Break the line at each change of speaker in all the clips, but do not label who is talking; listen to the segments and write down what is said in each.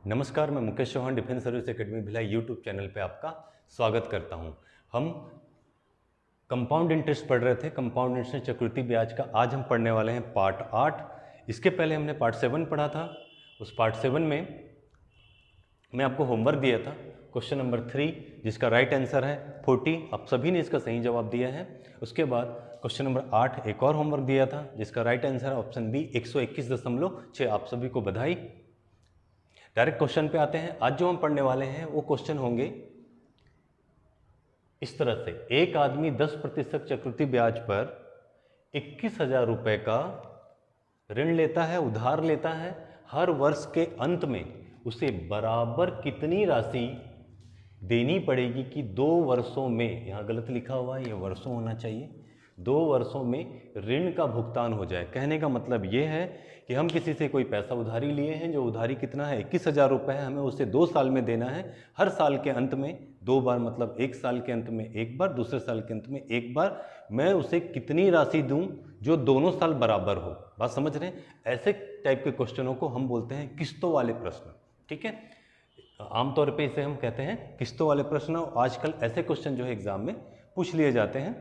नमस्कार, मैं Mukesh Chauhan defence service academy Bhilai YouTube channel पे आपका स्वागत करता हूं। हम कंपाउंड इंटरेस्ट पढ़ रहे थे, कंपाउंड इंटरेस्ट चक्रवृद्धि ब्याज का। आज हम पढ़ने वाले हैं पार्ट 8। इसके पहले हमने पार्ट 7 पढ़ा था। उस पार्ट 7 में मैं आपको होमवर्क दिया था, क्वेश्चन नंबर 3 जिसका राइट आंसर है 40। आप सभी ने इसका सही जवाब दिया है। उसके बाद क्वेश्चन नंबर 8 एक और होमवर्क दिया था जिसका राइट आंसर है ऑप्शन बी 121.6। आप सभी को बधाई। डायरेक्ट क्वेश्चन पे आते हैं। आज जो हम पढ़ने वाले हैं वो क्वेश्चन होंगे इस तरह से। एक आदमी 10% चक्रवृद्धि ब्याज पर 21,000 रुपये का ऋण लेता है, उधार लेता है। हर वर्ष के अंत में उसे बराबर कितनी राशि देनी पड़ेगी कि 2 वर्षों में, यहाँ गलत लिखा हुआ है, ये वर्षों होना चाहिए, 2 वर्षों में ऋण का भुगतान हो जाए। कहने का मतलब ये है कि हम किसी से कोई पैसा उधारी लिए हैं, जो उधारी कितना है 21,000 रुपये है, हमें उसे 2 साल में देना है। हर साल के अंत में 2 बार, मतलब एक साल के अंत में एक बार, दूसरे साल के अंत में एक बार। मैं उसे कितनी राशि दूं जो दोनों साल बराबर हो। बात समझ रहे हैं? ऐसे टाइप के क्वेश्चनों को हम बोलते हैं किस्तों वाले प्रश्न। ठीक है, आमतौर पे इसे हम कहते हैं किस्तों वाले प्रश्न। आजकल ऐसे क्वेश्चन जो है एग्जाम में पूछ लिए जाते हैं।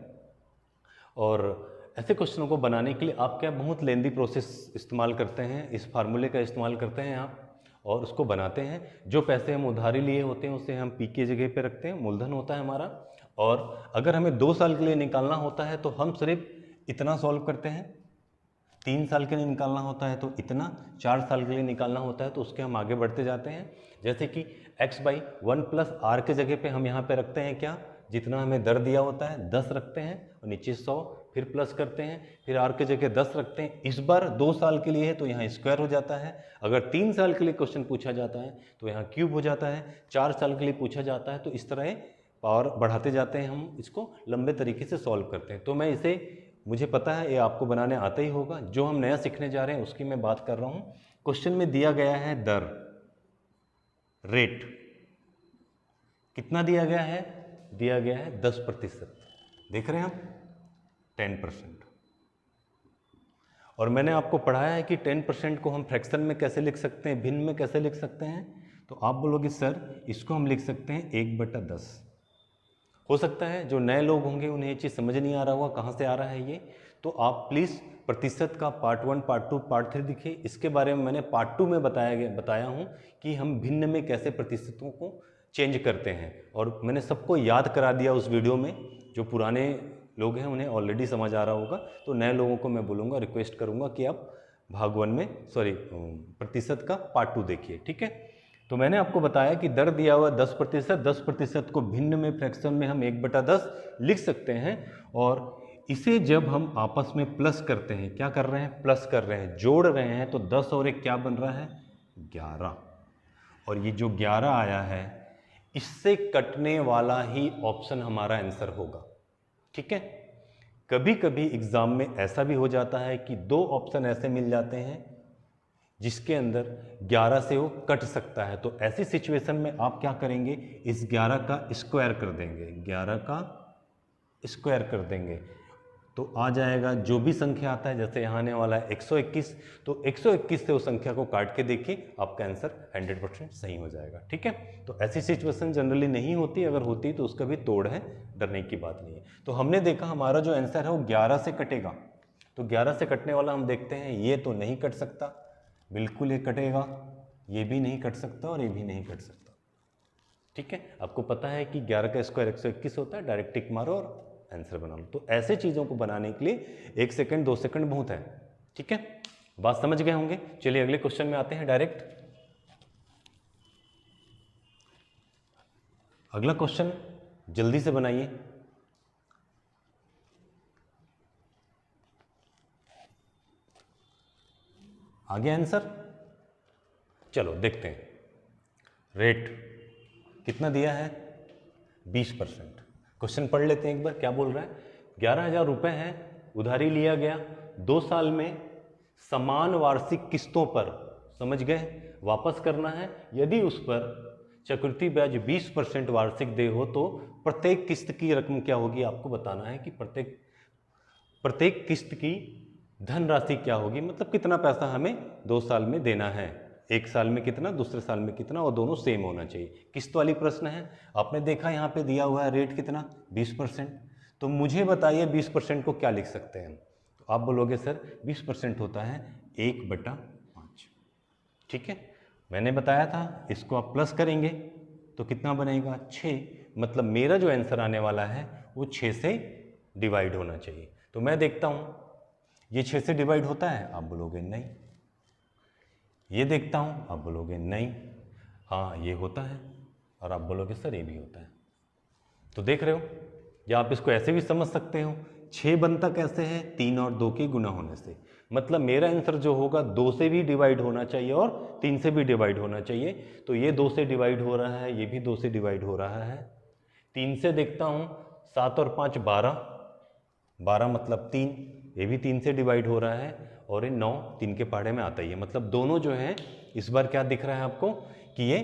और ऐसे क्वेश्चनों को बनाने के लिए आप क्या बहुत लेंदी प्रोसेस इस्तेमाल करते हैं, इस फार्मूले का इस्तेमाल करते हैं आप, और उसको बनाते हैं। जो पैसे हम उधारी लिए होते हैं उसे हम पी की जगह पे रखते हैं, मूलधन होता है हमारा। और अगर हमें 2 साल के लिए निकालना होता है तो हम सिर्फ इतना सॉल्व करते हैं। 3 साल के लिए निकालना होता है तो इतना, 4 साल के लिए निकालना होता है तो उसके हम आगे बढ़ते जाते हैं। जैसे कि x/1 + r के जगह पे हम यहाँ पे रखते हैं क्या, जितना हमें दर दिया होता है 10 रखते हैं, और नीचे 100, फिर प्लस करते हैं, फिर r के जगह 10 रखते हैं। इस बार 2 साल के लिए है तो यहाँ स्क्वायर हो जाता है। अगर 3 साल के लिए क्वेश्चन पूछा जाता है तो यहाँ क्यूब हो जाता है। 4 साल के लिए पूछा जाता है तो इस तरह पावर बढ़ाते जाते हैं, हम इसको लंबे तरीके से सॉल्व करते हैं। तो मैं इसे, मुझे पता है ये आपको बनाने आता ही होगा। जो हम नया सीखने जा रहे हैं उसकी मैं बात कर रहा हूँ। क्वेश्चन में दिया गया है दर, रेट कितना दिया गया है, दिया गया है 10%। देख रहे हैं हम 10%। और मैंने आपको पढ़ाया है कि 10% को हम फ्रैक्शन में कैसे लिख सकते हैं, भिन्न में कैसे लिख सकते हैं। तो आप बोलोगे सर इसको हम लिख सकते हैं 1/10। हो सकता है जो नए लोग होंगे उन्हें ये चीज़ समझ नहीं आ रहा होगा कहाँ से आ रहा है ये। तो आप प्लीज़ प्रतिशत का पार्ट 1, पार्ट 2, पार्ट 3 दिखे। इसके बारे में मैंने पार्ट 2 में बताया हूँ कि हम भिन्न में कैसे प्रतिशतों को चेंज करते हैं। और मैंने सबको याद करा दिया उस वीडियो में। जो पुराने लोग हैं उन्हें ऑलरेडी समझ आ रहा होगा। तो नए लोगों को मैं बोलूँगा, रिक्वेस्ट करूँगा कि आप भाग 1 में, प्रतिशत का पार्ट 2 देखिए। ठीक है, तो मैंने आपको बताया कि दर दिया हुआ 10%, 10% को भिन्न में, फ्रैक्शन में हम 1/10 लिख सकते हैं। और इसे जब हम आपस में प्लस करते हैं, क्या कर रहे हैं, प्लस कर रहे हैं, जोड़ रहे हैं, तो 10 और 1 क्या बन रहा है, 11। और ये जो 11 आया है इससे कटने वाला ही ऑप्शन हमारा आंसर होगा। ठीक है, कभी कभी एग्जाम में ऐसा भी हो जाता है कि 2 ऑप्शन ऐसे मिल जाते हैं जिसके अंदर 11 से वो कट सकता है। तो ऐसी सिचुएशन में आप क्या करेंगे, इस 11 का स्क्वायर कर देंगे, 11 का स्क्वायर कर देंगे तो आ जाएगा जो भी संख्या आता है। जैसे यहाँ आने वाला है 121, तो 121 से उस संख्या को काट के देखिए, आपका आंसर 100% सही हो जाएगा। ठीक है, तो ऐसी सिचुएशन जनरली नहीं होती, अगर होती तो उसका भी तोड़ है, डरने की बात नहीं है। तो हमने देखा हमारा जो आंसर है वो 11 से कटेगा। तो 11 से कटने वाला हम देखते हैं, ये तो नहीं कट सकता, बिल्कुल ये कटेगा, ये भी नहीं कट सकता और ये भी नहीं कट सकता। ठीक है, आपको पता है कि 11 का स्क्वायर 121 होता है। डायरेक्ट टिक मारो और आंसर बना लो। तो ऐसे चीज़ों को बनाने के लिए 1 सेकंड 2 सेकंड बहुत है। ठीक है, बात समझ गए होंगे। चलिए अगले क्वेश्चन में आते हैं डायरेक्ट। अगला क्वेश्चन जल्दी से बनाइए। आगे आंसर, चलो देखते हैं। रेट कितना दिया है, 20%। क्वेश्चन पढ़ लेते हैं एक बार, क्या बोल रहा है। 11,000 रुपये है, उधारी लिया गया, 2 साल में समान वार्षिक किस्तों पर, समझ गए, वापस करना है। यदि उस पर चक्रवृद्धि ब्याज 20% वार्षिक दे हो तो प्रत्येक किस्त की रकम क्या होगी, आपको बताना है कि प्रत्येक किस्त की धनराशि क्या होगी, मतलब कितना पैसा हमें 2 साल में देना है। एक साल में कितना, दूसरे साल में कितना, और दोनों सेम होना चाहिए। किस्त वाली प्रश्न है, आपने देखा यहाँ पे दिया हुआ है रेट कितना, 20%। तो मुझे बताइए 20% को क्या लिख सकते हैं। तो आप बोलोगे सर 20% होता है 1/5। ठीक है, मैंने बताया था इसको आप प्लस करेंगे तो कितना बनेगा, 6। मतलब मेरा जो आंसर आने वाला है वो 6 से डिवाइड होना चाहिए। तो मैं देखता हूँ ये 6 से डिवाइड होता है, आप बोलोगे नहीं। ये देखता हूँ, आप बोलोगे नहीं। हाँ ये होता है, और आप बोलोगे सर ये भी होता है। तो देख रहे हो, या आप इसको ऐसे भी समझ सकते हो, 6 बनता कैसे है, 3 और 2 के गुना होने से। मतलब मेरा आंसर जो होगा 2 से भी डिवाइड होना चाहिए और 3 से भी डिवाइड होना चाहिए। तो ये 2 से डिवाइड हो रहा है, ये भी 2 से डिवाइड हो रहा है। 3 से देखता हूँ, 7 और 5 12, 12 मतलब 3, ये भी 3 से डिवाइड हो रहा है। और ये 9 3 के पहाड़े में आता ही है। मतलब दोनों जो है, इस बार क्या दिख रहा है आपको कि ये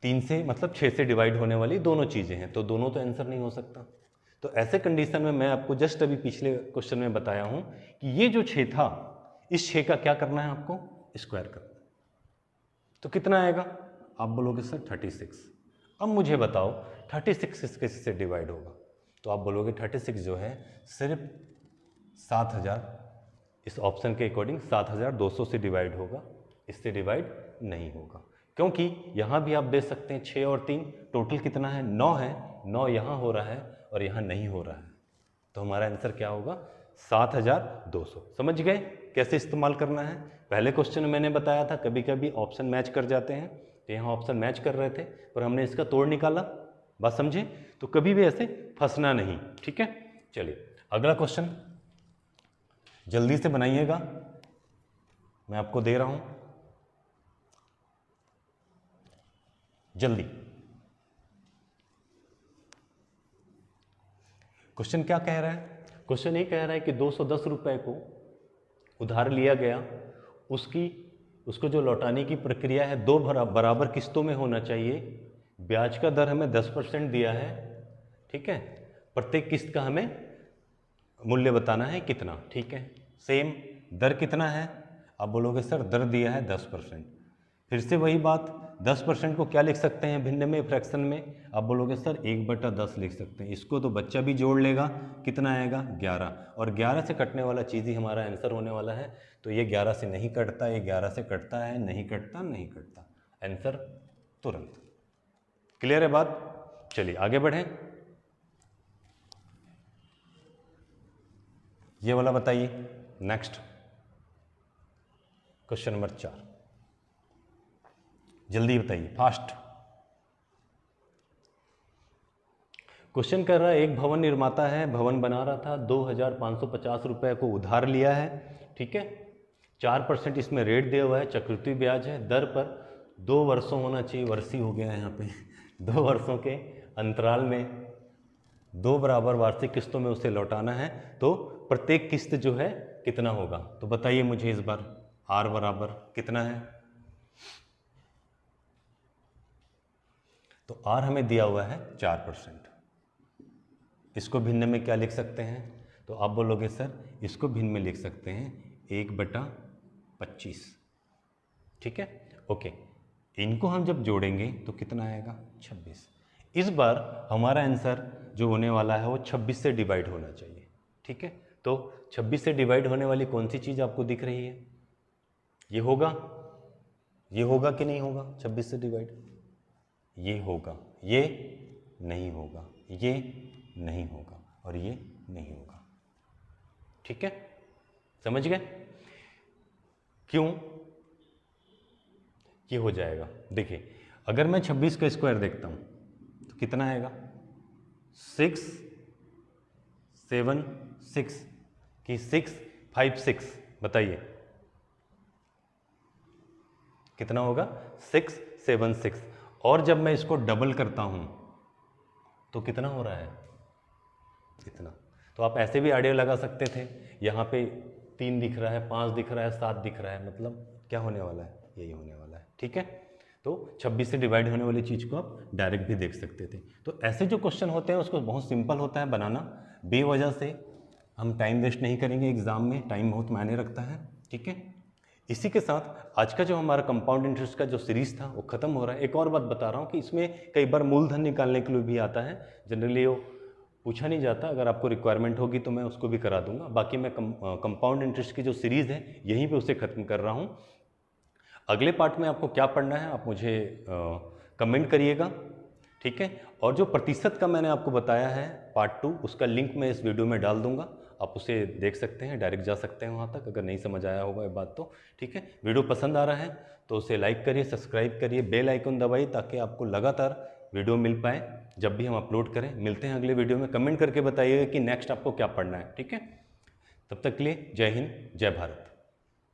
3 से मतलब 6 से डिवाइड होने वाली दोनों चीज़ें हैं। तो दोनों तो आंसर नहीं हो सकता। तो ऐसे कंडीशन में मैं आपको जस्ट अभी पिछले क्वेश्चन में बताया हूँ कि ये जो 6 था, इस 6 का क्या करना है आपको, स्क्वायर करना है। तो कितना आएगा, आप बोलोगे सर 36। अब मुझे बताओ 36 किससे डिवाइड होगा। तो आप बोलोगे 36 जो है सिर्फ 7000, इस ऑप्शन के अकॉर्डिंग 7200 से डिवाइड होगा, इससे डिवाइड नहीं होगा। क्योंकि यहाँ भी आप देख सकते हैं 6 और 3 टोटल कितना है, 9 है। 9 यहाँ हो रहा है और यहाँ नहीं हो रहा है। तो हमारा आंसर क्या होगा, 7200। समझ गए कैसे इस्तेमाल करना है। पहले क्वेश्चन में मैंने बताया था कभी कभी ऑप्शन मैच कर जाते हैं, तो यहाँ ऑप्शन मैच कर रहे थे पर हमने इसका तोड़ निकाला। बात समझे, तो कभी भी ऐसे फंसना नहीं। ठीक है, चलिए अगला क्वेश्चन जल्दी से बनाइएगा, मैं आपको दे रहा हूं जल्दी। क्वेश्चन क्या कह रहा है, क्वेश्चन ये कह रहा है कि 210 रुपए को उधार लिया गया, उसको जो लौटाने की प्रक्रिया है 2 बराबर किस्तों में होना चाहिए। ब्याज का दर हमें 10% दिया है। ठीक है, प्रत्येक किस्त का हमें मूल्य बताना है कितना। ठीक है, सेम दर कितना है, आप बोलोगे सर दर दिया है 10%। फिर से वही बात, 10% को क्या लिख सकते हैं भिन्न में, फ्रैक्शन में, आप बोलोगे सर 1/10 लिख सकते हैं। इसको तो बच्चा भी जोड़ लेगा, कितना आएगा 11, और 11 से कटने वाला चीज़ ही हमारा आंसर होने वाला है। तो ये 11 से नहीं कटता, ये 11 से कटता है, नहीं कटता, नहीं कटता, आंसर तुरंत। क्लियर है बात, चलिए आगे बढ़ें। ये वाला बताइए, नेक्स्ट क्वेश्चन नंबर 4, जल्दी बताइए, फास्ट। क्वेश्चन कर रहा है एक भवन निर्माता है, भवन बना रहा था, 2550 रुपए को उधार लिया है। ठीक है, 4% इसमें रेट दिया हुआ है, चक्रवृद्धि ब्याज है, दर पर 2 वर्षों होना चाहिए, वर्षी हो गया है यहाँ पे 2 वर्षों के अंतराल में 2 बराबर वार्षिक किस्तों में उसे लौटाना है। तो प्रत्येक किस्त जो है कितना होगा, तो बताइए मुझे इस बार। आर बराबर कितना है, तो आर हमें दिया हुआ है 4%। इसको भिन्न में क्या लिख सकते हैं, तो आप बोलोगे सर इसको भिन्न में लिख सकते हैं 1/25। ठीक है, ओके, इनको हम जब जोड़ेंगे तो कितना आएगा 26। इस बार हमारा आंसर जो होने वाला है वो 26 से डिवाइड होना चाहिए। ठीक है, तो 26 से डिवाइड होने वाली कौन सी चीज़ आपको दिख रही है, ये होगा कि नहीं होगा 26 से डिवाइड, ये होगा, ये नहीं होगा, ये नहीं होगा, और ये नहीं होगा। ठीक है, समझ गए क्यों, ये हो जाएगा। देखिए अगर मैं 26 का स्क्वायर देखता हूं तो कितना आएगा, 6 7 6 कि 6 5 6, बताइए कितना होगा, 6 7 6। और जब मैं इसको डबल करता हूं तो कितना हो रहा है, इतना। तो आप ऐसे भी आइडिया लगा सकते थे, यहाँ पे 3 दिख रहा है, 5 दिख रहा है, 7 दिख रहा है, मतलब क्या होने वाला है, यही होने वाला है। ठीक है, तो 26 से डिवाइड होने वाली चीज़ को आप डायरेक्ट भी देख सकते थे। तो ऐसे जो क्वेश्चन होते हैं उसको बहुत सिंपल होता है बनाना, बेवजह से हम टाइम वेस्ट नहीं करेंगे, एग्जाम में टाइम बहुत मायने रखता है। ठीक है, इसी के साथ आज का जो हमारा कंपाउंड इंटरेस्ट का जो सीरीज था वो खत्म हो रहा है। एक और बात बता रहा हूँ कि इसमें कई बार मूलधन निकालने के लिए भी आता है, जनरली वो पूछा नहीं जाता, अगर आपको रिक्वायरमेंट होगी तो मैं उसको भी करा दूंगा। बाकी मैं कंपाउंड इंटरेस्ट की जो सीरीज़ है यहीं पे उसे ख़त्म कर रहा हूँ। अगले पार्ट में आपको क्या पढ़ना है आप मुझे कमेंट करिएगा, ठीक है। और जो प्रतिशत का मैंने आपको बताया है पार्ट 2, उसका लिंक मैं इस वीडियो में डाल दूंगा, आप उसे देख सकते हैं, डायरेक्ट जा सकते हैं वहाँ तक, अगर नहीं समझ आया होगा ये बात तो, ठीक है। वीडियो पसंद आ रहा है तो उसे लाइक करिए, सब्सक्राइब करिए, बेल आइकन दबाइए ताकि आपको लगातार वीडियो मिल पाए जब भी हम अपलोड करें। मिलते हैं अगले वीडियो में, कमेंट करके बताइएगा कि नेक्स्ट आपको क्या पढ़ना है, ठीक है। तब तक के लिए जय हिंद, जय भारत।